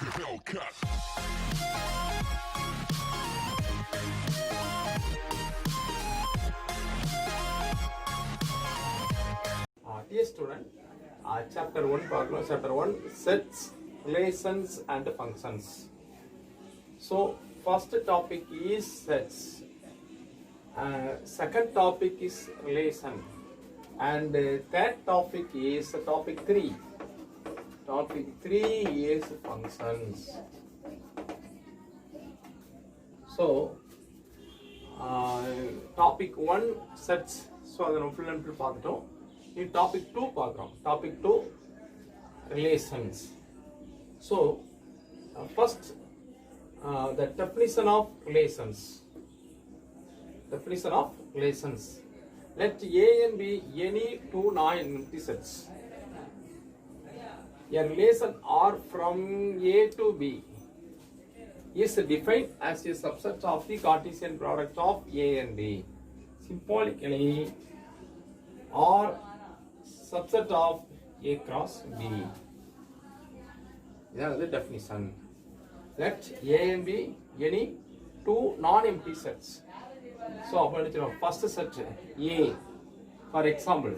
Hellcat. Dear student, chapter 1 பார்க்கலாம். Chapter 1 sets, relations and functions. So first topic is sets, second topic is relation, and third topic is topic 3. Topic 3 is functions. So topic 1 sets, so adana full and full பார்த்துட்டோம். In topic 2 பார்க்கிறோம். Topic 2 relations. So first the definition of relations. Definition of relations. Let A and B any two non-empty sets. A relation R from A to B is defined as a subset of the Cartesian product of A and B. Symbolically, or subset of A cross B. That is the definition. Let A and B any two non-empty sets. So, first set A. For example,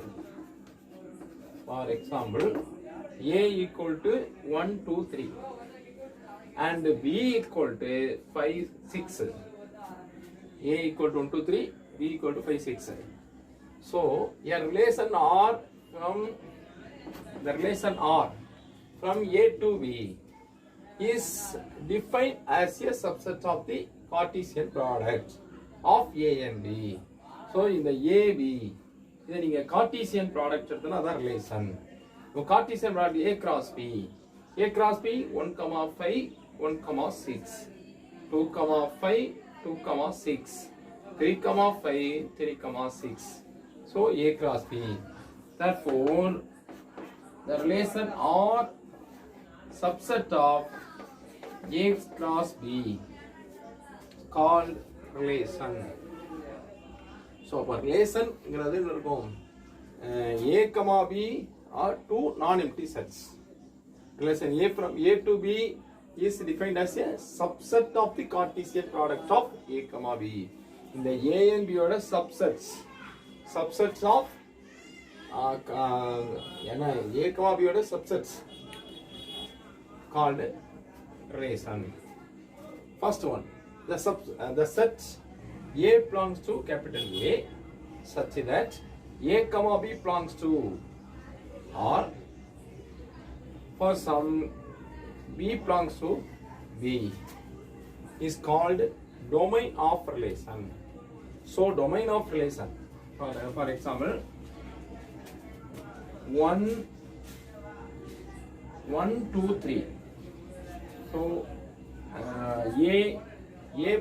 A equal to 1, 2, 3, and B equal to 5, 6. A equal to 1, 2, 3, B equal to 5, 6. So, a relation R from A to B is defined as a subset of the Cartesian product of A and B. So, in the AB, then you Cartesian product is another relation. So, Cartesian product A cross B. A cross B 1, 5, 1, 6, 2, 5, 2, 6, 3, 5, 3, 6. So A cross B. Therefore, the relation or subset of A cross B called relation. So for relation, A comma B are two non-empty sets. Relation A from A to B is defined as a subset of the Cartesian product of A comma B. In the A and B order subsets of A comma B order subsets called relation. First one, the set A belongs to capital A such that A comma B belongs to R for some B belongs to B is called domain of relation. So domain of relation, for example, 1, 2, 3. So A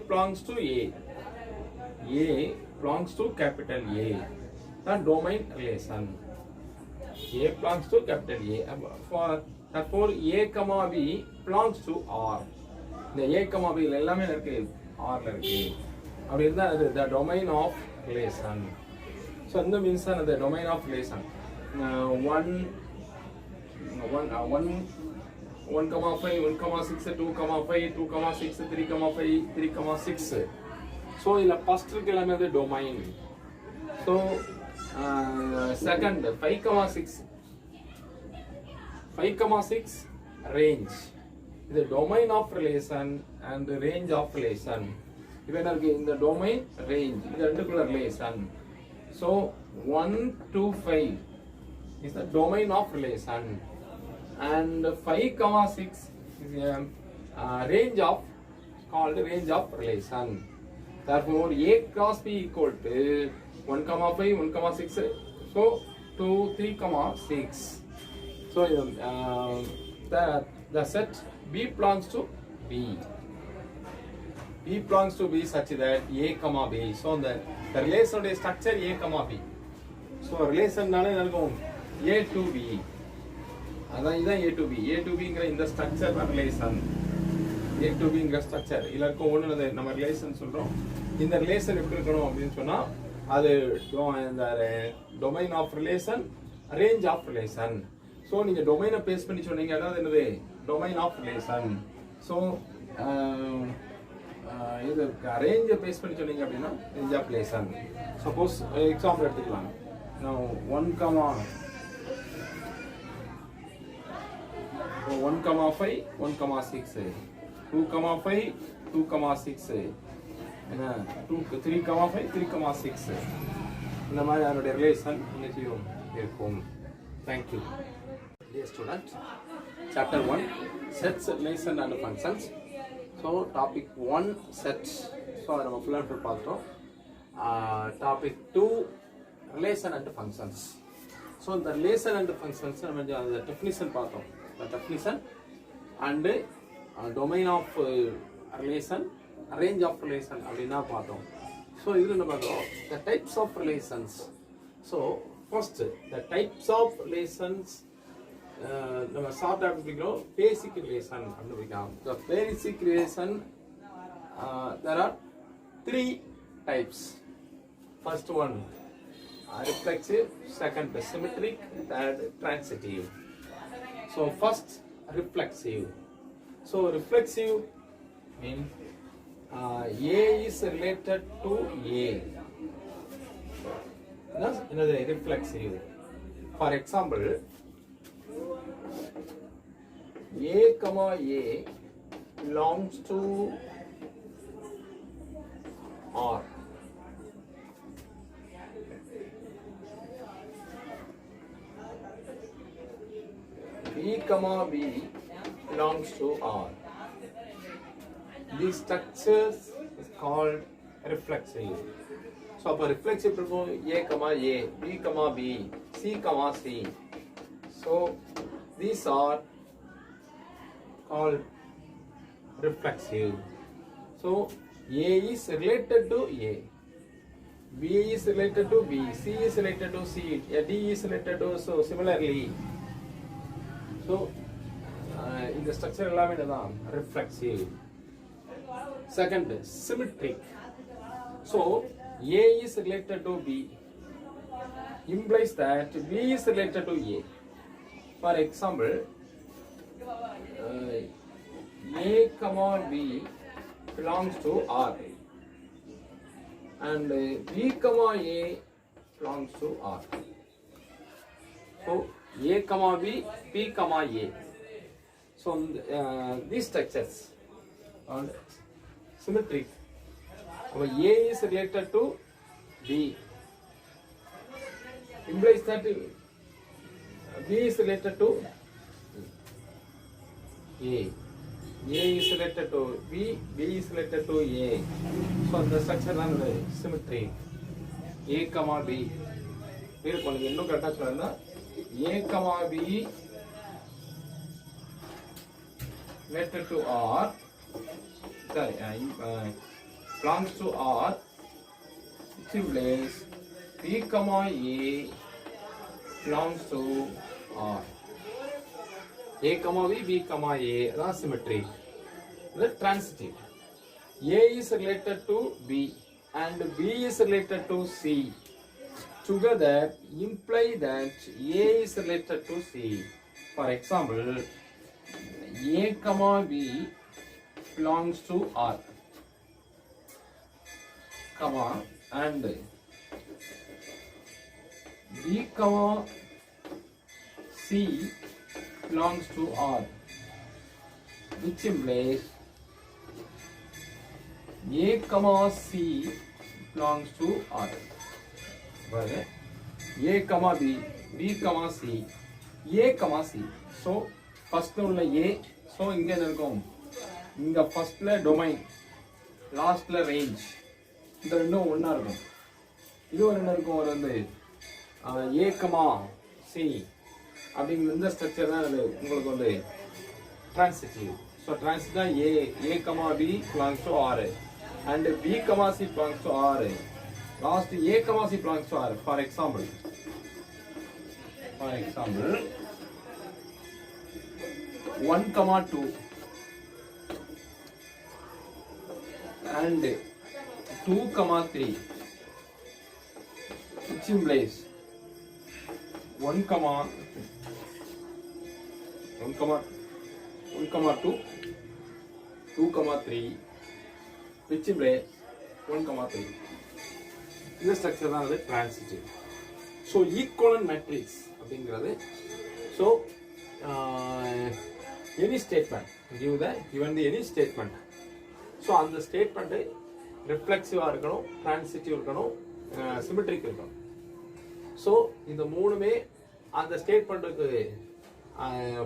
belongs to A belongs to capital A. The domain relation. A belongs to capital A. Therefore A comma B belongs to R. The A comma B எல்லாமே இருக்கு R ல இருக்கு. அப்படி இருந்தா அது the domain of relation. So இந்த means the domain of relation. 1, 5, 1, 6, 2, 5, 2, 6, 3, 5, 3, 6. So இந்த first இருக்கு எல்லாமே அது domain. So second 5, 6 range. The domain of relation and the range of relation. Even in the domain range, the particular relation. So 1 to 5 is the domain of relation, and 5, 6 is a range of called range of relation. Therefore, A cross B equal to 1, 5, 1, 6. So 2, 3, 6. So the set B belongs to B. B belongs to B such that A comma B. So the relation structure A comma B. So relation A to B. அதான் இதுதான் A to B. A to B ங்கிற இந்த structure relation. A to B ங்கிற structure இல்ல இருக்க ஒண்ணு நம்ம relation சொல்றோம். இந்த ரிலேஷன் எப்படி இருக்கணும் அப்படினு சொன்னா அது இந்த domain of relation, range of relation. So நீங்கள் டொமைனை பேஸ் பண்ணி சொன்னீங்க அதாவது என்னது டொமைன் ஆஃப் ரிலேஷன். ஸோ இது ரேஞ்சை பேஸ் பண்ணி சொன்னீங்க அப்படின்னா range of relation. Suppose example எடுத்துக்கலாம். நான் 1,5 1,6 2,5 2,6 என்ன 3,5 3,6 இந்த மாதிரி அதனுடைய ரிலேஷன் இன்னைக்கும் இருக்கும். Thank you. Dear student, chapter 1 sets, relation and functions. So topic 1 sets, so அதை நம்ம full and full பார்த்தோம். Topic 2 relation and functions. So the relation and functions நம்ம அந்த definition பார்த்தோம். The definition and domain of relation, range of relation அப்படின்னா பார்த்தோம். So இதில் என்ன பார்த்தோம், the types of relations. So first the types of relations நம்ம சார்ட் அப்படிங்கிறோம். பேசிக் ரிலேஷன் அப்படிங்கிறோம். The basic relation there are 3 types. First one reflexive, second symmetric, third transitive. So first reflexive. So reflexive means A is related to A. That's another reflexive. For example, A comma A belongs to R. B comma B belongs to R. These structures is called reflexive. So அப்போ reflexive இருக்கும் A comma A, B comma B, C comma C. So these are called reflexive. So A is related to A, B is related to B, C is related to C, D is related to, so similarly. So இந்த structure எல்லாமே என்னதான் reflexive. Second, symmetric. So A is related to B implies that B is related to A. For example, A comma B belongs to R and B comma A belongs to R. So A comma B, B comma A. So these structures are symmetric. A is related to B implies that B is related to A. A is related to B, B is related to A. So the structure is symmetry. A comma B. Here you இன்னும் கரெக்ட்டா சொல்லணும்னா A comma B related to R. Sorry, belongs to R. Which implies B comma A belongs to R. A comma B, B comma A, that's symmetric. The transitive. A is related to B and B is related to C. Together imply that A is related to C. For example, A comma B belongs to R, comma, and B comma C belongs to R, which implies A comma C belongs to R. A comma B, B comma C, A comma C. So first உள்ள A, so இங்க என்ன இருக்கும், இங்க ஃபர்ஸ்ட்ல domain, லாஸ்ட்ல range, இந்த ரெண்டும் ஒண்ணா இருக்கும். இது ஒரு என்ன இருக்கும், ஒரு வந்து A comma C அப்படிங்கிற இந்த ஸ்ட்ரக்சர் தான் உங்களுக்கு வந்து transitive. So transitive A comma B belongs to R and B comma C belongs to R. Last A comma C belongs to R. For example, 1 comma 2 and 2 comma 3, which implies 1 comma 1, 2, 2, 3, which implies 1, 3. This structure is transitive. So equivalent matrix அப்படிங்கிறது so any statement given the any statement so அந்த statement reflexive இருக்கணும், transitive இருக்கணும், symmetric இருக்கணும். so இந்த மூணுமே அந்த ஸ்டேட்மெண்ட்டுக்கு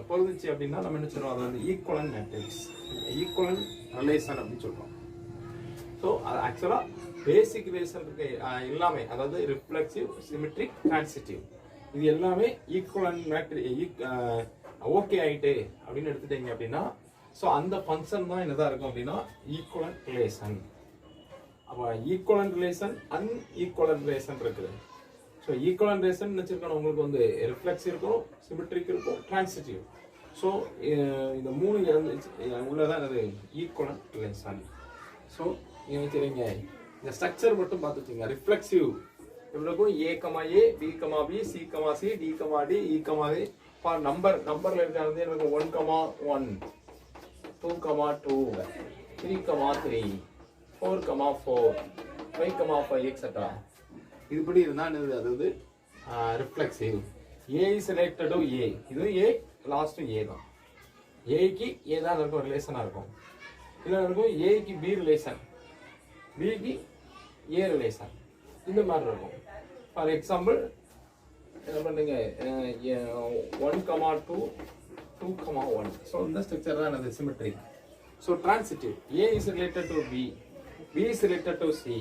பொருந்துச்சு அப்படின்னா நம்ம என்ன சொல்றோம், அது வந்து ஈக்குவலன்ட் மேட்ரிக்ஸ், ஈக்குவலன்ட் ரிலேஷன் அப்படின்னு சொல்றோம். ஸோ அது ஆக்சுவலா பேசிக் ரிலேஷன் இருக்கு எல்லாமே, அதாவது ரிஃப்ளெக்சிவ், சிமெட்ரிக், டிரான்சிட்டிவ், இது எல்லாமே ஈக்குவலன்ட் மேட்ரிக் ஓகே ஆயிட்டு அப்படின்னு எடுத்துட்டீங்க அப்படின்னா ஸோ அந்த ஃபங்க்ஷன் தான் என்னதான் இருக்கும் அப்படின்னா ஈக்குவலன்ட் ரிலேஷன். அப்போ ஈக்குவலன்ட் ரிலேஷன், அன்ஈக்குவலன்ட் ரிலேஷன் இருக்குது. ஸோ ஈக்குவலன்ட் ரிலேஷன் வச்சிருக்கணும் உங்களுக்கு வந்து ரிஃப்ளெக்ஸ் இருக்கும், சிமெட்ரிக் இருக்கும், டிரான்சிட்டிவ். ஸோ இந்த மூணு உள்ளதான் அது ஈக்குவலன்ட் ரிலேஷன். ஸோ நீங்கள் வச்சுருங்க இந்த ஸ்ட்ரக்சர் மட்டும் பார்த்துச்சுங்க. ரிஃப்ளெக்சிவ் எப்படி இருக்கும், A comma A, B comma B, C comma C, D comma D, E comma D. For நம்பர்ல இருக்கிறது எனக்கு 1, 1, 2, 2, 3, 3, 4, 4, 5, 5, எக்ஸெட்ரா. இதுபடி இருந்தால் அதாவது reflexive. A is related to A, இது ஏ லாஸ்ட் ஏ தான். ஏக்கு ஏ தான் இருக்கும், ரிலேஷனாக இருக்கும். இல்லை இருக்கும் ஏக்கு பி ரிலேஷன், பிக்கு ஏ ரிலேஷன், இந்த மாதிரி இருக்கும். ஃபார் எக்ஸாம்பிள் என்ன பண்ணுங்க 1, 2, 2, 1. ஸோ இந்த ஸ்ட்ரக்சர் தான் அது symmetric. So transitive, A is related to B, B is related to C,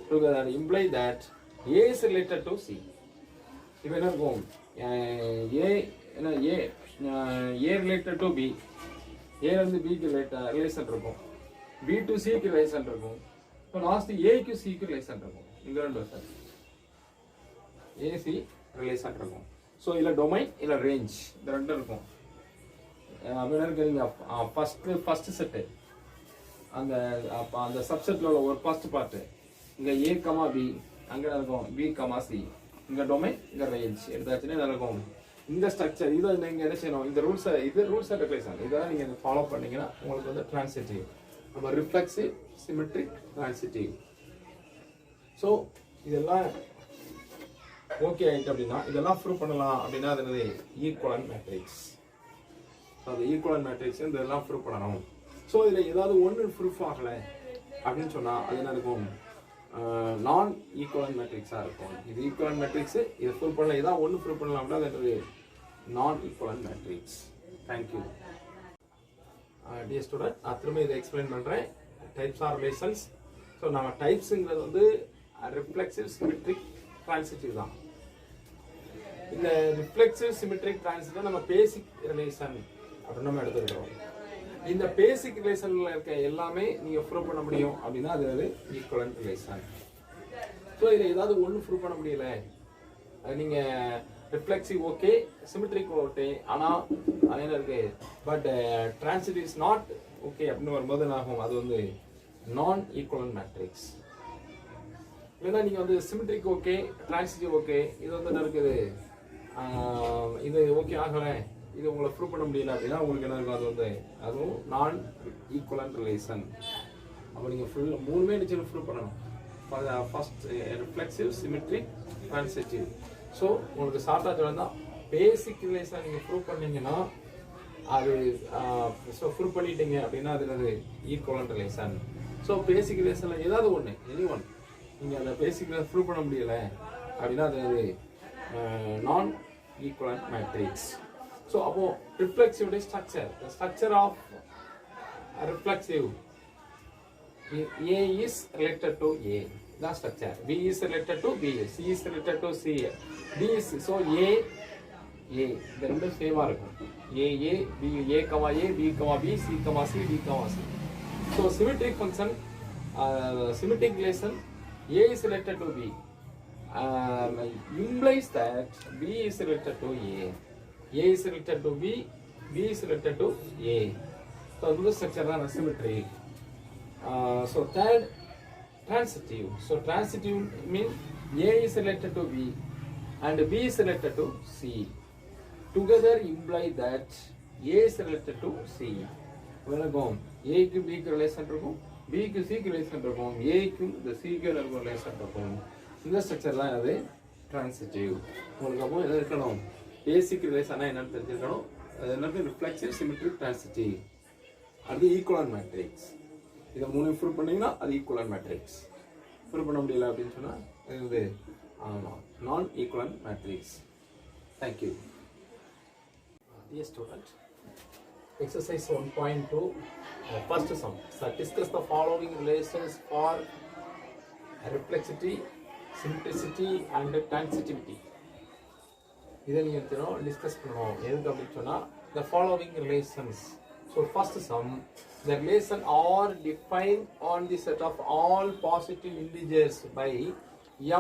together imply that A is related to C. இப்போ என்ன இருக்கும், A related to B, A வந்து B க்கு ரிலேஷன் இருக்கும், B to C க்கு relation இருக்கும், இப்போ last A க்கு C க்கு ரிலேஷன் இருக்கும். இந்த ரெண்டு வருஷம் AC ரிலேஷன் இருக்கும். ஸோ இதில் டொமைன் இல்லை ரேஞ்ச் இந்த ரெண்டும் இருக்கும். அப்படின்னா இருக்கிறீங்க ஃபர்ஸ்ட் செட்டு அந்த சப்செட்டில் உள்ள ஒரு ஃபர்ஸ்ட் பார்ட்டு இங்கே ஏ கமா பி, அங்கே இருக்கும் பி கமா சி, இங்கே டொமைன், இங்கே ரேஞ்ச் எடுத்தாச்சுன்னா இருக்கும். இந்த ஸ்ட்ரக்சர் இதை நீங்கள் என்ன செய்யணும், இந்த ரூல்ஸ் அண்ட் ரெகுலேஷன் இதெல்லாம் நீங்கள் ஃபாலோ பண்ணீங்கன்னா உங்களுக்கு வந்து டிரான்சிட்டிவ், நம்ம ரிஃப்ளெக்சிவ், சிமெட்ரிக், டிரான்சிட்டிவ். ஸோ இதெல்லாம் ஓகே ஆகிட்டு அப்படின்னா இதெல்லாம் ப்ரூவ் பண்ணலாம் அப்படின்னா அது என்னது ஈக்குவலன்ட் மேட்ரிக்ஸ். ஸோ அது ஈக்குவலன்ட் மேட்ரிக்ஸ் இதெல்லாம் ப்ரூவ் பண்ணணும். ஸோ இதில் ஏதாவது ஒன்று ப்ரூஃப் ஆகலை அப்படின்னு சொன்னால் அது என்ன இருக்கும், நான் ஈக்குவலன்ட் மேட்ரிக்ஸாக இருக்கும். இது ஈக்குவலன்ட் மேட்ரிக்ஸ், இதை ப்ரூவ் பண்ணல, இதான் ஒன்று ப்ரூவ் பண்ணலாம் அப்படின்னா அது நான் equivalent matrix. Thank you dear student. நான் திரும்ப இதை எக்ஸ்பிளைன் பண்ணுறேன். Types R relations. ஸோ நம்ம டைப்ஸுங்கிறது வந்து ரிஃப்ளெக்சிவ், சிமெட்ரிக், டிரான்சிட்டிவ் தான். இந்த ரிஃப்ளெக்சிவ், சிமெட்ரிக், டிரான்சிட்டிவ் நம்ம பேசிக் ரிலேஷன் அப்படின்னு நம்ம எடுத்துக்கிறோம். இந்த பேசிக் ரிலேஷன்ல இருக்க எல்லாமே நீங்க ப்ரூவ் பண்ண முடியும் அப்படின்னா அது ஈக்குவலன்ட் ரிலேஷன். ஸோ இதில் ஏதாவது ஒன்று ப்ரூவ் பண்ண முடியல, நீங்க ரிஃப்ளெக்சிவ் ஓகே, சிமெட்ரிக் ஓகே, ஆனால் அது என்ன இருக்கு but transitive is not okay அப்படின்னு வரும்போது என்ன ஆகும், அது வந்து நான் ஈக்குவலன்ட் மேட்ரிக்ஸ். இல்லைன்னா நீங்க வந்து சிமெட்ரிக் ஓகே, டிரான்சிட்டிவ் ஓகே, இது வந்து என்ன இருக்குது, இது ஓகே ஆகலை, இது உங்களை ப்ரூவ் பண்ண முடியல அப்படின்னா உங்களுக்கு என்ன இருக்கும், அது வந்து அதுவும் நான் ஈக்குவலன்ட் ரிலேஷன். அப்போ நீங்கள் மூணுமே நிச்சயம் ப்ரூவ் பண்ணணும். First reflexive, symmetric, transitive. So உங்களுக்கு ஷார்ட்டாக சொல்லணும், பேசிக் ரிலேஷன் நீங்கள் ப்ரூவ் பண்ணீங்கன்னா அது ஸோ ப்ரூவ் பண்ணிட்டீங்க அப்படின்னா அது என்னது ஈக்குவலன்ட் ரிலேஷன். ஸோ பேசிக் ரிலேஷனில் ஏதாவது ஒன்று, எனி ஒன் நீங்கள் அந்த பேசிக் ரிலேஷன் ப்ரூவ் பண்ண முடியலை அப்படின்னா அது நான் equivalent matrix. So, about reflexive structure, the structure of reflexive, A is related to A, the structure. B is related to B, C is related to C, D is, so A, the number same are A, B, A, B, B, C, C, D, C. So, symmetric function, symmetric relation, A is related to B, implies that B is related to A. A is related to B, B is related to A. So this structure is symmetric. So third, transitive. So transitive means A is related to B and B is related to C. Together imply that A is related to C. இருக்கும் A க்கு B க்கு relation இருக்கும், B க்கு C க்கு relation இருக்கும், A க்கு இந்த C க்கு ரிலேஷன் இருக்கும். இந்த ஸ்ட்ரக்சர் தான் அது ட்ரான்சிட்டிவ். உங்களுக்கு அப்போ என்ன இருக்கணும், பேசிக் ரிலேஷனா என்னன்னு தெரிஞ்சிருக்கணும். அது என்னது ரிஃப்ளெக்சிவ், சிமெட்ரிக், ட்ரான்சிட்டிவ். அது ஈக்குவலன்ட் மேட்ரிக்ஸ். இதை மூணு ப்ரூவ் பண்ணீங்கன்னா அது ஈக்குவலன்ட் மேட்ரிக்ஸ். ப்ரூவ் பண்ண முடியல அப்படின்னு சொன்னா இது ஆமாம் நான் equivalent matrix. Thank you. Dear student, exercise 1.2 first sum. So discuss the following relations for reflexivity, symmetricity and transitivity. இதை நீங்கள் டிஸ்கஸ் பண்ணணும். எதுக்கு அப்படின்னு சொன்னா the following relations. So first sum, the relation are defined on the set of all positive integers by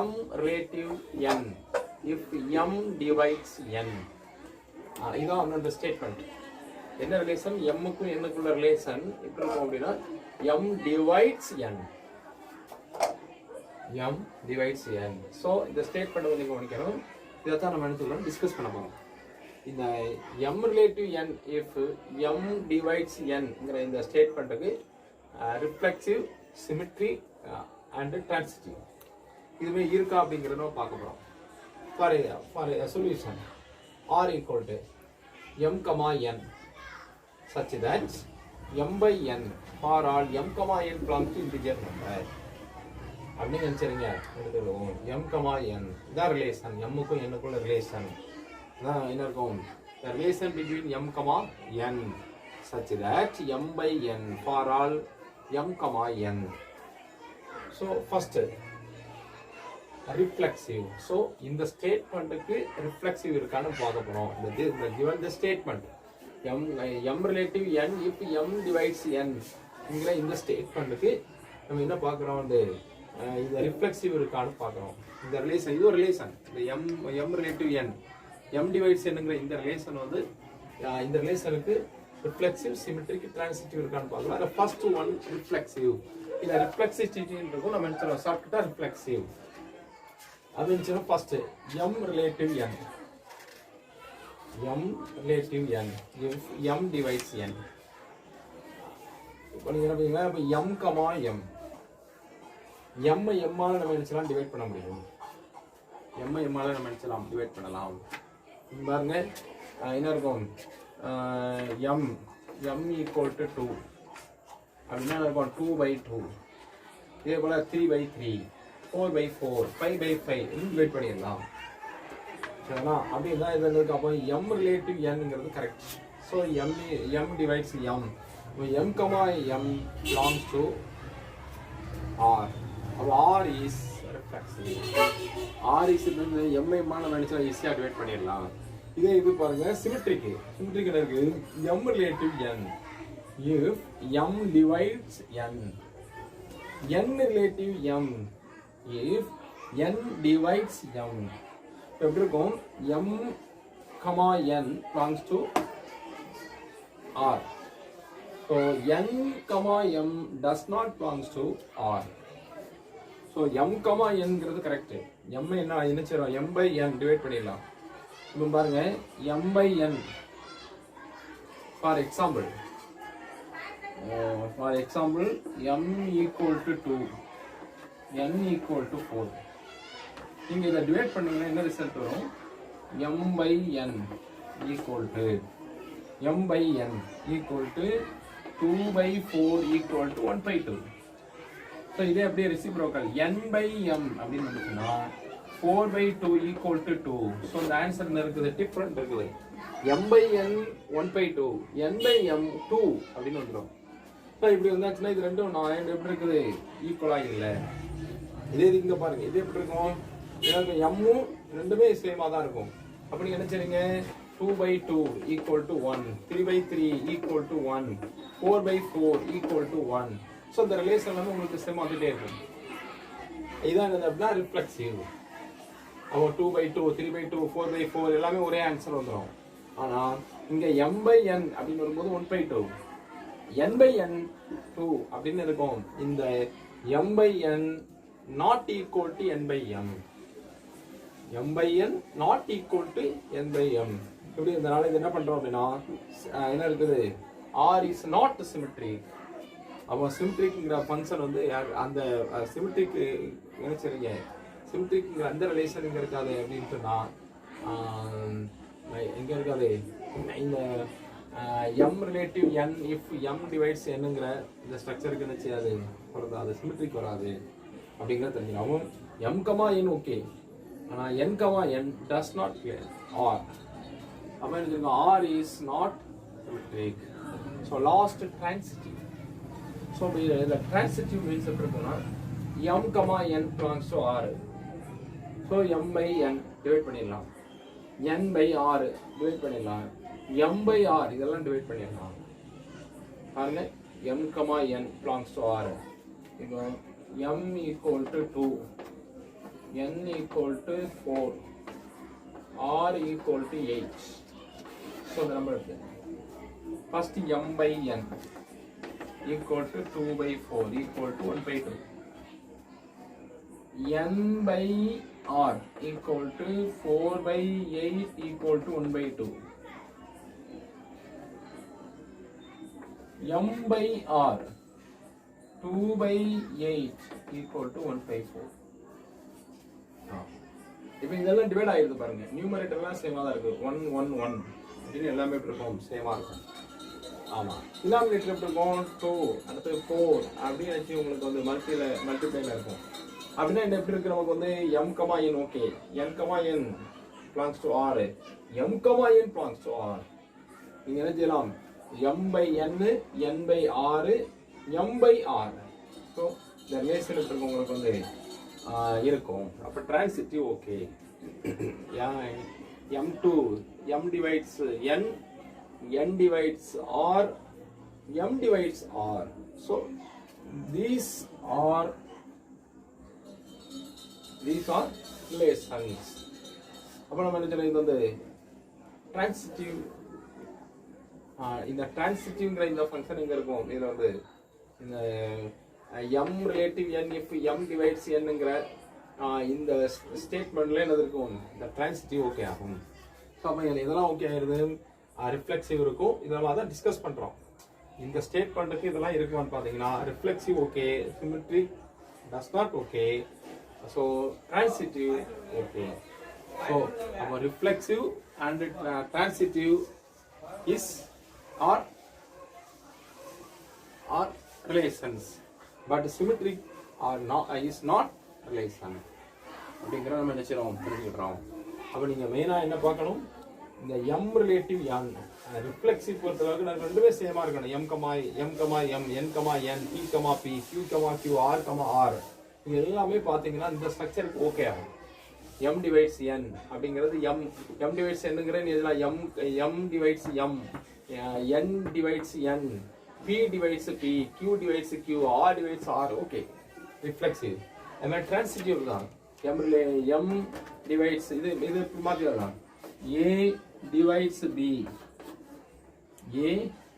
m relative n if m divides n. இதான் அந்த statement. என்ன relation, எம்முக்கும் என்னுக்குள்ள relation எப்படி இருக்கும் அப்படின்னா m divides n. m divides n. So இந்த statement வந்து நீங்கள் கவனிக்கணும். இதை தான் நம்ம என்ன டிஸ்கஸ் பண்ண போகிறோம். இந்த m relative n if m divides nங்கிற இந்த ஸ்டேட்மெண்ட்டுக்கு ரிஃப்ளெக்சிவ், சிமெட்ரிக் அண்ட் ட்ரான்சிட்டிவ் இதுவே இருக்கா அப்படிங்கிறத நம்ம பார்க்க போகிறோம். For solution r equal to m comma n such that m by n for all m comma n belongs to integer number அப்படின்னு நினைச்சிருங்க. எடுத்துருவோம் m comma n இதான் ரிலேஷன், எம்முக்கும் என்னுக்குள்ள ரிலேஷன் தான் என்ன இருக்கும், the relation between m comma n such that m by n for all m comma n. so first reflexive. so இந்த ஸ்டேட்மெண்ட்டுக்கு reflexive இருக்கான்னு பார்க்க போறோம். இந்த given the statement m relative n if m divides n ங்கிற இந்த ஸ்டேட்மெண்ட்டுக்கு நம்ம என்ன பார்க்குறோம், இந்த ரிஃப்ளெக்சிவ் இருக்கான்னு பார்க்குறோம். இந்த ரிலேஷன் இது ஒரு ரிலேஷன், இந்த m relative n m divides nங்கிற இந்த ரிலேஷன் வந்து இந்த ரிலேஷனுக்கு ரிஃப்ளெக்சிவ், சிமெட்ரிக், ட்ரான்சிட்டிவ் இருக்கான்னு பார்க்கலாம். அதில் ஃபர்ஸ்ட் ஒன் ரிஃப்ளெக்சிவ். இதில் ரிஃப்ளெக்சிவிட்டி இருக்கும், நம்ம என்ன ஷார்ட்கட்டாக ரிஃப்ளெக்சிவ் அப்படின்னு first m relative n if m divides n. இப்போ நீங்கள் என்ன பண்ணீங்கன்னா இப்போ m கமா m m-ஆல் நம்ம நினைச்சலாம் டிவைட் பண்ண முடியும். m-ஆல் நம்ம நினைச்சலாம் டிவைட் பண்ணலாம். பாருங்க என்ன இருக்கும், m equal to 2 அப்படின்னா இருக்கும் 2/2. இதே போல் 3/3, 4/4, 5/5 டிவைட் பண்ணிடலாம். சரிங்களா? அப்படின்னா இது இருக்கு. அப்போ m ரிலேட்டிவ் nங்கிறது correct. So m divides m. m comma m belongs to r. அப்போ r is reflexive. r is m-மான நம்ம நினைச்சா ஈஸியாக டிவைட் பண்ணிடலாம். இதே இது பாருங்க சிமெட்ரிக் என்ன இருக்கு, m relative n if m divides n. n relative m if n divides m. எப்படி இருக்கும், m comma n belongs to r. so n comma m does not belongs to r. so m comma n ங்கிறது correct. m என்ன செய்றோம், m by n divide பண்ணிடலாம். இப்போ பாருங்க m by n for example m equal to 2, n equal to 4. நீங்க இதை divide பண்ணீங்கன்னா என்ன ரிசல்ட் வரும், m by n equal to 2/4 equal to 1/2. So இதே அப்படியே ரெசிப்ரோக்கல் n by m அப்படின்னு வந்துச்சுன்னா 4/2 equal to 2. ஸோ இந்த ஆன்சர் என்ன இருக்குது, டிஃப்ரெண்ட் இருக்குது. m by n 1/2, n by m 2 அப்படின்னு வந்துடும். ஸோ இப்படி வந்தாச்சுன்னா இது ரெண்டும் நான் எப்படி இருக்குது, ஈக்குவலாக இல்லை. இதே இங்கே பாருங்க, இது எப்படி இருக்கும், எம்மும் ரெண்டுமே சேமாக தான் இருக்கும். அப்படி என்ன செய்றீங்க, 2/2 equal to 1, 3/3 equal to 1, 4/4 equal to 1. So இந்த ரிலேஷன் வந்து உங்களுக்கு சேம் வந்துட்டே இருக்கும். இதான் என்ன அப்படின்னா ரிஃப்ளெக்சிவ். அப்போ 2/2, 3/2, 4/4 எல்லாமே ஒரே ஆன்சர் வந்துடும். ஆனால் இங்கே m by n அப்படின்னு வரும்போது 1/2, n by n 2 அப்படின்னு இருக்கும். இந்த m by n not equal to n by m. m by n not equal to n by m. இப்படி இதனால இது என்ன பண்றோம் அப்படின்னா என்ன இருக்குது R is not symmetric. அப்போ சிமெட்ரிக்ங்கிற ஃபங்க்ஷன் வந்து அந்த சிமெட்ரிக் நினைச்சிருங்க சிமெட்ரிக்ங்கிற அந்த ரிலேஷன் இங்கே இருக்காது அப்படின்னு சொன்னால் எங்கே இருக்காது இந்த M relative N if M divides என்னங்கிற இந்த ஸ்ட்ரக்சருக்கு என்ன செய்யாது வராது அது சிமெட்ரிக் வராது அப்படிங்கிறத தெரிஞ்சுக்கலாம் எம் கமா என் ஓகே ஆனால் N comma N does not R அப்போ என்ன சொல்லுங்க R is not symmetric so last transitive. So the transitive means m comma n belongs to r. So m by n divide பண்ணிடலாம் n by r divide பண்ணிடலாம் m by r இதெல்லாம் divide பண்ணிடலாம் பாருங்க m comma n belongs to r. இப்போ m equal to 2, n equal to 4, r equal to 8. So the number is first m by n equal to 2 by 4 equal to 1 by 2. N by R equal to 4 by 8 equal to 1 by 2. M by R 2 by 8 equal to 1 by 4. இப்போ இதெல்லாம் divide ஆயிருது பாருங்க நியூமரேட்டர்லாம் சேமா தான் இருக்கு 1 1 1 அப்படின்னு எல்லாமே இருக்கும் சேமா இருக்கும் ஆமா டினாமினேட்டர் எப்படி இருக்கும் 2 அடுத்து 4 அப்படின்னு வச்சு உங்களுக்கு வந்து மல்டிப்ளைல இருக்கும் அப்படின்னா என்ன எப்படி இருக்கு நமக்கு வந்து m comma n okay n comma n belongs to r m comma n belongs to r நீங்க என்ன செய்யலாம் m by n n by r m by r so இந்த ரிலேஷன் இருக்கு உங்களுக்கு வந்து இருக்கும் அப்போ transitive okay m2 m divides n n divides r m divides r so these are relations அப்ப நம்ம என்ன சொல்றோம் இது வந்து transitive இந்த transitive இந்த ஃபங்க்ஷன் எங்க இருக்கும் இதுல வந்து இந்த m relative n if m divides n ங்கற இந்த ஸ்டேட்மென்ட்ல என்ன இருக்கும் இந்த transitive ஓகே ஆகும் சோ அப்ப இதெல்லாம் ஓகே ஆயிருது ரிஃப்ளெக்சிவ் இருக்கும் இதெல்லாம் தான் டிஸ்கஸ் பண்றோம் இந்த ஸ்டேட்மென்ட்க்கு இதெல்லாம் இருக்குன்னு பாத்தீங்கன்னா reflexive okay symmetric does not okay so transitive okay so our reflexive and transitive is are relations but symmetric are not is not relation அப்படிங்கறத நம்ம நினைச்சறோம் புரிஞ்சுக்கிறோம் அப்ப நீங்க மெயினா என்ன பார்க்கணும் இந்த m ரிலேட்டிவ் n ரிஃப்ளெக்சிவ் பொறுத்தவரைக்கும் நான் ரெண்டுமே சேமா இருக்கணும் m m n n p p q q r r இது எல்லாமே பாத்தீங்கன்னா இந்த ஸ்ட்ரக்சருக்கு ஓகே ஆகும் m divides n அப்படிங்கிறது m divides nங்கறது இதெல்லாம் m divides m n divides n p divides p q divides q r divides r okay reflexive and transitive தான் m divides இது மாத்திரலாம் a divides b a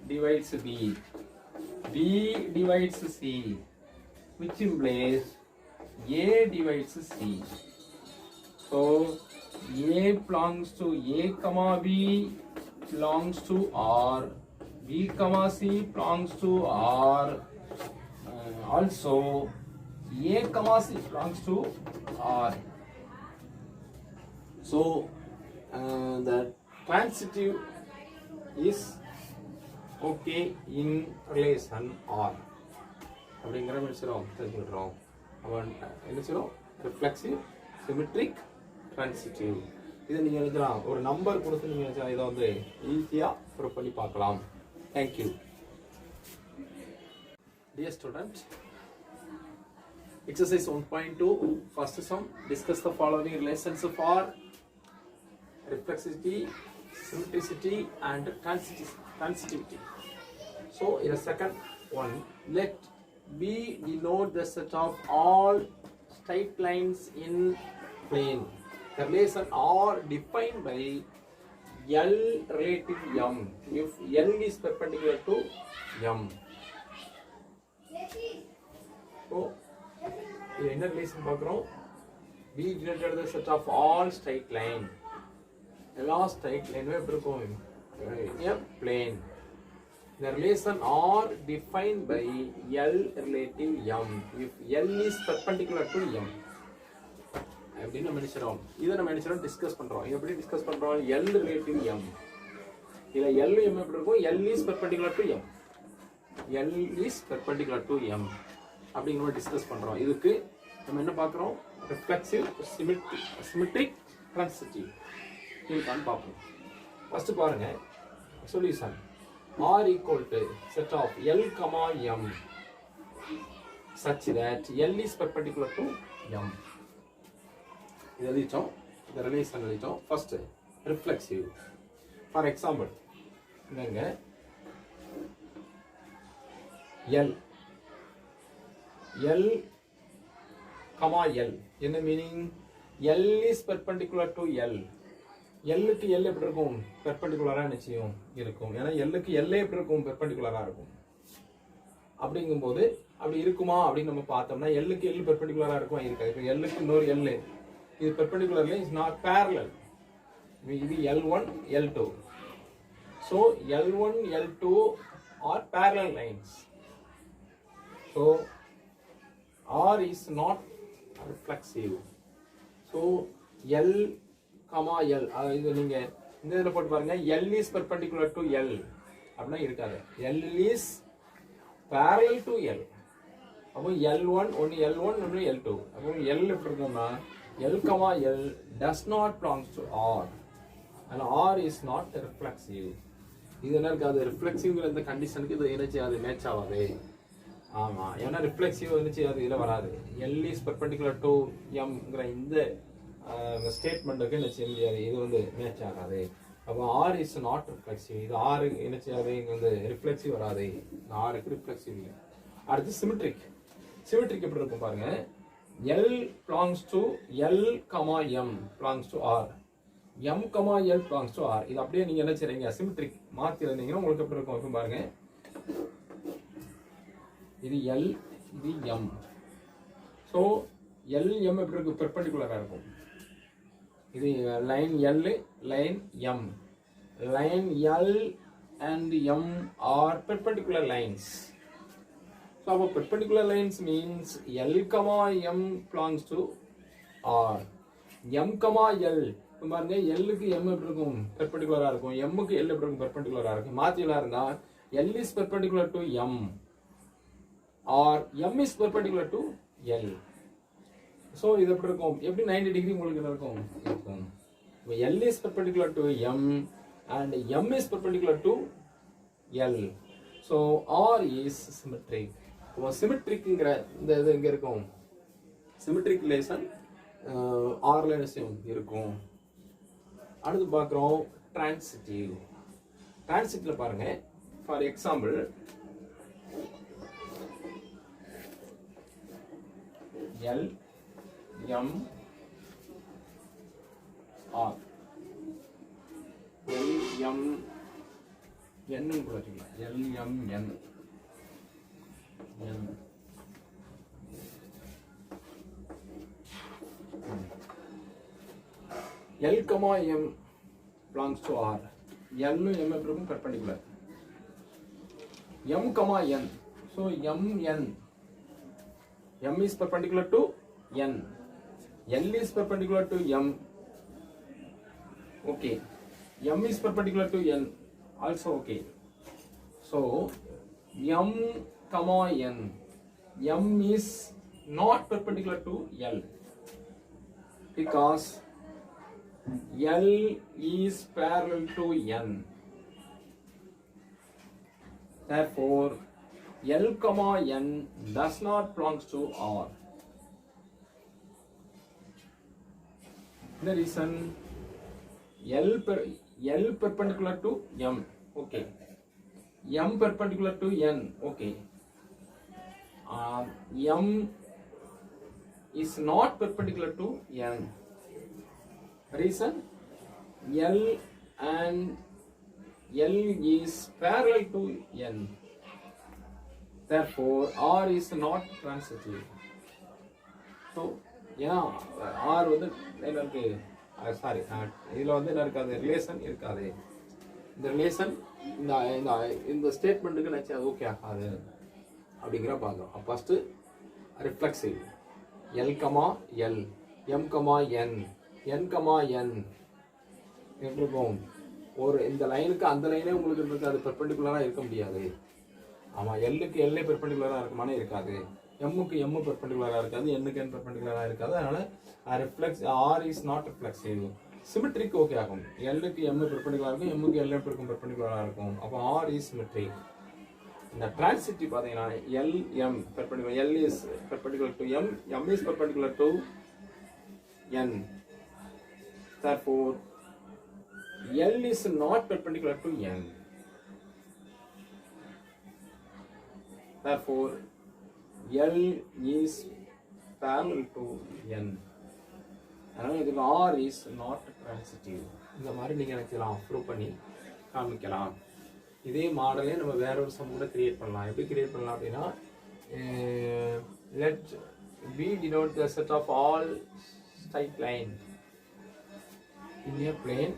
divides b b divides c which implies a divides c so a belongs to a comma b belongs to r b comma c belongs to r also a comma c belongs to r so the transitive is okay in relation r அப்படிங்கற mention தெரிஞ்சுக்கிறோம் அவன் என்ன சொல்றோம் reflexive symmetric transitive இத நீங்க எழுதலாம் ஒரு number கொடுத்து நீங்க இத வந்து ஈஸியா ப்ரூவ் பண்ணி பார்க்கலாம் thank you dear student exercise 1.2 first sum discuss the following relations for reflexivity symmetricity and transitivity so in the second one let b denote the set of all straight lines in plane the relation are defined by L relative m if L is perpendicular to m so என்ன relation பார்க்குறோம் b denoted the set of all straight line last straight line எப்படி இருக்கும் a plane. The relation R defined by L relative M if L is perpendicular to M. அப்படின்னு நம்ம நினைச்சிரோம். இதை நம்ம நினைச்சிரோம் discuss பண்றோம். எப்படி டிஸ்கஸ் பண்றோம்? L relative M. இதுல L M எப்படி இருக்கும்? L is perpendicular to M. L is perpendicular to M. அப்படிங்கிற மாதிரி டிஸ்கஸ் பண்றோம். இதுக்கு நம்ம என்ன பார்க்குறோம்? ரிஃப்ளெக்சிவ், சிமெட்ரிக், ட்ரான்சிட்டிவ் இதுதான் பார்ப்போம். ஃபர்ஸ்ட் பாருங்க solution R equal to set of L comma M such that L is perpendicular to M. இது எழுதிட்டோம். இந்த ரிலேஷன் எழுதிட்டோம். First reflexive. ஃபார் எக்ஸாம்பிள் இங்க L comma L என்ன meaning? L is perpendicular to L. Lக்கு L எப்படி இருக்கும்? பெர்பெண்டிகுலரா நிச்சயம் இருக்கும். ஏன்னா Lக்கு L எப்படி இருக்கும்? பெர்பெண்டிகுலரா இருக்கும். அப்படிங்கும்போது அப்படி இருக்குமா அப்படின்னு நம்ம பார்த்தோம்னா Lக்கு L பெர்பெண்டிகுலரா இருக்குமா? இருக்காது. இப்போ Lக்கு இன்னொரு L இது பெர்பெண்டிகுலர்ல இஸ் நாட் parallel. இது L1 L2. So L1 L2 are parallel lines. So R is not reflexive. So L comma L இது நீங்க இந்த இதுல போட்டு பாருங்க L is perpendicular to L அப்படினா இருக்காது. L is parallel to L. அப்போ L1 ஒன்னு L1 ஒன்னு L2. அப்போ L எப்படி இருக்கும்னா L comma L does not belongs to R and R is not reflexive. இது என்ன இருக்காது? ரிஃப்ளெக்சிவ்ங்கிற இந்த கண்டிஷனுக்கு இது எனர்ஜி அது மேட்ச் ஆகாது. ஆமா, ஏன்னா ரிஃப்ளெக்சிவ் வந்துச்சு அது இதுல வராது. L is perpendicular to Mங்கிற இந்த ஸ்டேட்மெண்ட்டுக்கு என்ன செய்ய முடியாது, இது வந்து மேட்ச் ஆகாது. அப்போ R is not reflexive. இது R என்ன செய்யாது, இங்க வந்து ரிஃப்ளெக்சிவ் வராது. Rக்கு ரிஃப்ளெக்சிவ் இல்லை. அடுத்து சிமெட்ரிக். சிமெட்ரிக் எப்படி இருக்கும் பாருங்க. L belongs to L comma M belongs to R. M comma L belongs to R. இது அப்படியே நீங்க என்ன செய்றீங்க? சிமெட்ரிக் மாத்தி இருந்தீங்கன்னா உங்களுக்கு எப்படி இருக்கும் அப்படி பாருங்க. இது L, இது M. So L M எப்படி இருக்கு? பெர்பெண்டிகுலரா இருக்கும். இது line L, line M. Line L and M are perpendicular lines. So our perpendicular lines means L comma M belongs to R. M comma L பாருங்க, L க்கு M எப்படி இருக்கும்? பெர்பெண்டிகுலரா இருக்கும். M க்கு L எப்படி இருக்கும்? பெர்பெண்டிகுலரா இருக்கும். மாத்திலாம் இருந்தா L is perpendicular to M or M is perpendicular to L. So இது எப்படி இருக்கும்? எப்படி 90 டிகிரி உங்களுக்கு இருக்கும்? இருக்கும். L is perpendicular to M and M is perpendicular to L. So R is symmetric. இப்போ சிமெட்ரிக்ங்கிற இந்த இது எங்க இருக்கும்? சிமெட்ரிக் ரிலேஷன் Rல இருக்கும். அடுத்து பார்க்குறோம் டிரான்சிட்டிவ். டிரான்சிட்டிவ்ல பாருங்க, for example L M R L M N கூட வச்சுக்கலாம். L M N N L comma M belongs to R. L and M எப்படி இருக்கும்? Perpendicular. M comma N. So M N. M is perpendicular to N. L is perpendicular to M. Okay. M is perpendicular to N. Also okay. So M comma N. M is not perpendicular to L because L is parallel to N. Therefore L comma N does not belongs to R. The reason L perpendicular to M. Okay. M perpendicular to N. Okay. M is not perpendicular to N. Reason L and L is parallel to N. Therefore R is not transitive. So yeah, R வந்து என்ன இருக்கு? Sorry, இதில் வந்து என்ன இருக்காது, relation இருக்காது. இந்த relation இந்த இந்த இந்த ஸ்டேட்மெண்ட்டுக்கு நினச்சி அது ஓகே ஆகாது அப்படிங்கிற பார்க்குறோம். First reflexive L comma L, M comma N, N comma N இருக்கும். ஒரு இந்த லைனுக்கு அந்த லைனே உங்களுக்கு இருக்கு, அது பெர்பெண்டிகுலராக இருக்க முடியாது. ஆமாம், எல்லுக்கு எல்லே பெர்பெண்டிகுலராக இருக்குமானே இருக்காது, எம்முக்கு எம்மு பெர்பெண்டிகுலராக இருக்காது, எண்ணுக்கு என் பெர்பெண்டிகுலராக இருக்காது. அதனால் reflex R is not reflexive. Symmetric okay ஆகும், எல்லுக்கு எம்மு பெர்பெண்டிகுலராக இருக்கும், எம்முக்கு எல் பெர்பெண்டிகுலராக இருக்கும். அப்போ ஆர் இஸ் சிமெட்ரிக். இந்த டிரான்சிட்டிவ் பார்த்தீங்கன்னா L M perpendicular, L is perpendicular to M, M is perpendicular to N. Therefore L is not perpendicular to N. Therefore L is parallel to N. அதனால் இதுக்கு R is not transitive. இந்த மாதிரி நீங்கள் நினைக்கலாம், prove பண்ணி காமிக்கலாம். இதே மாடலே நம்ம வேற ஒரு சம் கூட கிரியேட் பண்ணலாம். எப்படி கிரியேட் பண்ணலாம் அப்படின்னா, let B denote the set of all straight line in a plane.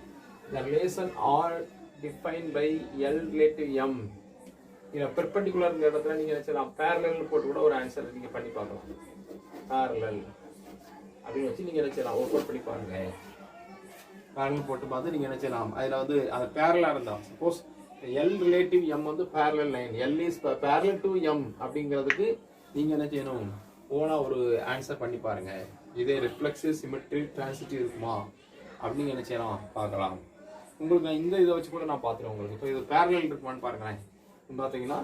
The relation R defined by L relative M. இந்த பெர்பெண்டிகுலர் இடத்துல நீங்க நினைச்சலாம் parallel போட்டு கூட ஒரு ஆன்சர் நீங்க பண்ணி பார்க்கலாம். parallel அப்படின்னு வச்சு நீங்க நினைச்சலாம் ஒர்க் அவுட் பண்ணி பாருங்க. parallel போட்டு பார்த்து நீங்க நினைச்சலாம் அதுல வந்து அது parallel இருந்தா, சப்போஸ் L relative M வந்து parallel line, L is parallel to M அப்படிங்கிறதுக்கு நீங்க என்ன செய்யணும், ஓனா ஒரு ஆன்சர் பண்ணி பாருங்க. இதே ரிஃப்ளெக்சிவ் சிமெட்ரிக் டிரான்சிட்டிவ் இருக்குமா அப்படின்னு என்ன செய்யலாம் பார்க்கலாம். உங்களுக்கு இந்த இதை வச்சு கூட நான் பார்த்துருவேன் உங்களுக்கு. இப்போ இது பேரலல் இருக்குமான்னு பாருங்களேன். பார்த்தீங்கன்னா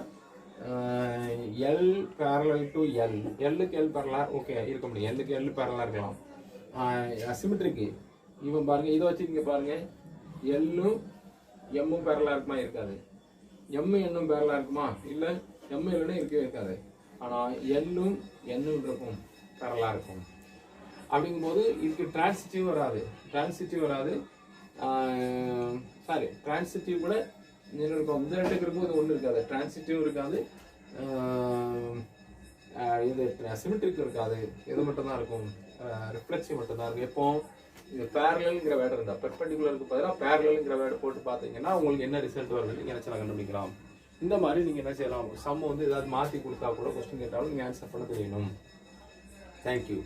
எல் பேரலல் டு எல், எல்லுக்கு எல் பேரலர் ஓகே இருக்க முடியும், எல்லுக்கு எல் பேரலாக இருக்கலாம். சிமெட்ரிக்கு இவன் பாருங்க, இதை வச்சு இங்கே பாருங்க, எல்லும் எம்மும் பேரலாக இருக்குமா, இருக்காது. எம்மு எண்ணும் பேரலாக இருக்குமா, இல்லை எம்மு இல்லைன்னா இருக்கவே இருக்காது. ஆனால் எல்லும் எண்ணும் இருக்கும், பேரலாக இருக்கும். அப்படிங்கும்போது இதுக்கு டிரான்சிட்டிவ் வராது, சாரி டிரான்சிட்டிவ் கூட இருக்கும். இந்த ரெண்டுக்கு இருக்கும்போது ஒன்றும் இருக்காது, டிரான்சிட்டிவ் இருக்காது, இது சிமெட்ரிக் இருக்காது. இது மட்டும்தான் இருக்கும், ரிஃப்ளெக்சிவ் மட்டும்தான் இருக்கும். எப்போ இது பேரலல்ங்கிற வேர்டு இருந்தால், பெர்பெண்டிகுலருக்கு பதிலாக பேரலல்ங்கிற வேர்டு போட்டு பார்த்தீங்கன்னா உங்களுக்கு என்ன ரிசல்ட் வருதுன்னு நீங்கள் நினச்சலாம் கண்டுபிடிக்கலாம். இந்த மாதிரி நீங்கள் என்ன செய்யலாம், சம் வந்து ஏதாவது மாற்றி கொடுத்தா கூட கொஸ்டின் கேட்டாலும் நீங்கள் ஆன்சர் பண்ண தெரியணும். தேங்க்யூ.